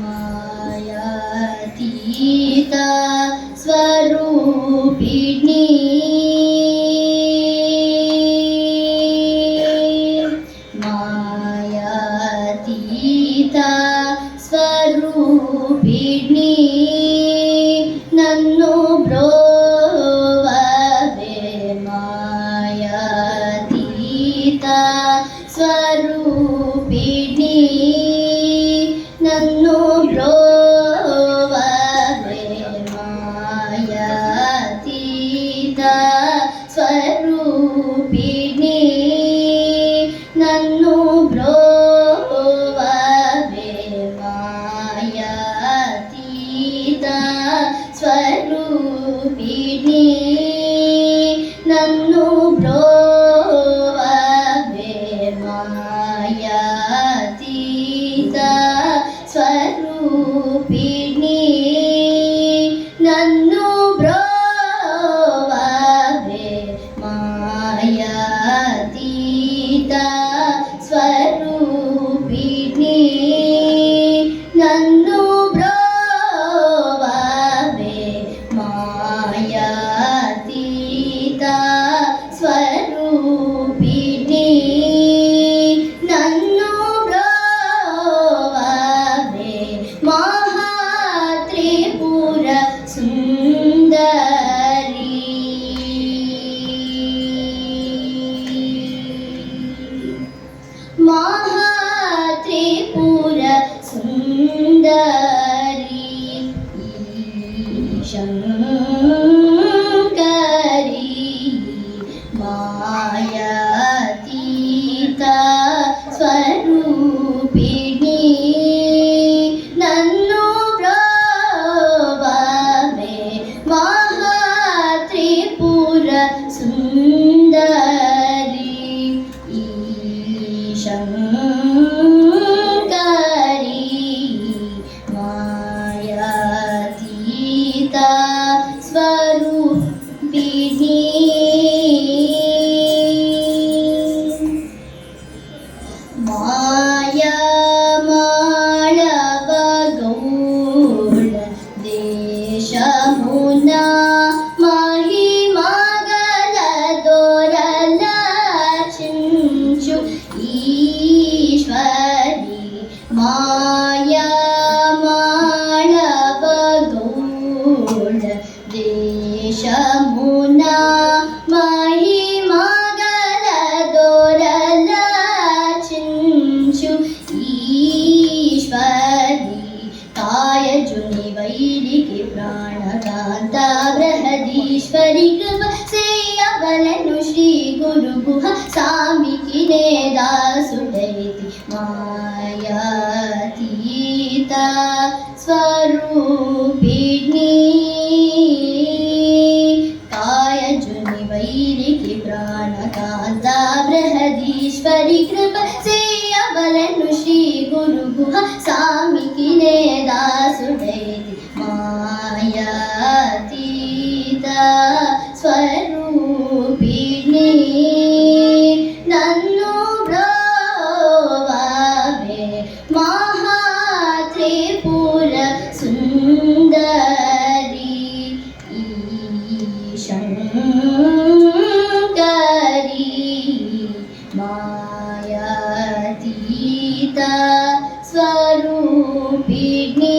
मायातीता स्वरूपिणी मायातीता स्वरूपिणी नन्नु ब्रोववे मायातीता स्वरूपिणी नन्नु ब्रोववे मायातीता स्वरूपिणी नन्नु ब्रोववे मायातीता स्वरूपिणी नन्नु ब्रोववे मायातीता स्वरूपिणी नन्नु ब्रोववे मायातीता स्वरूपिणी नन्नु ब्रोववे मायातीता स्वरूपिणी नन्नु ब्रोववे महात्रिपुर सुंदरी महात्रिपुर सुंदरी शंकरी मायातीता स्वरूपिणी नन्नु ब्रोववे महात्रिपुर सुंदरी शंकरी मायातीता स्वरूपिणी माया माळव गौळ देशमुना महिमगल दोरल चिंचु ईश्वरी माया माळव गौळ देशमुना महिमगल दोरल चिंचु ईश्वरी कायजुनि वैरिके प्राणकांता बृहदीश्वरी कृपा सेयवलनु श्री गुरु गुहा सामिकिने दासुडैति मायातीता स्वरूपिणी कायजुनि वैरिके प्राणकांता बृहदीश्वरी कृपा सेयवलनु श्री गुरु गुहा सामिकिने दासुडैति मायातीता स्वरूपिणी नन्नु ब्रोववे महात्रिपुर सुंदरी शंकरी मायातीता स्वरूपिणी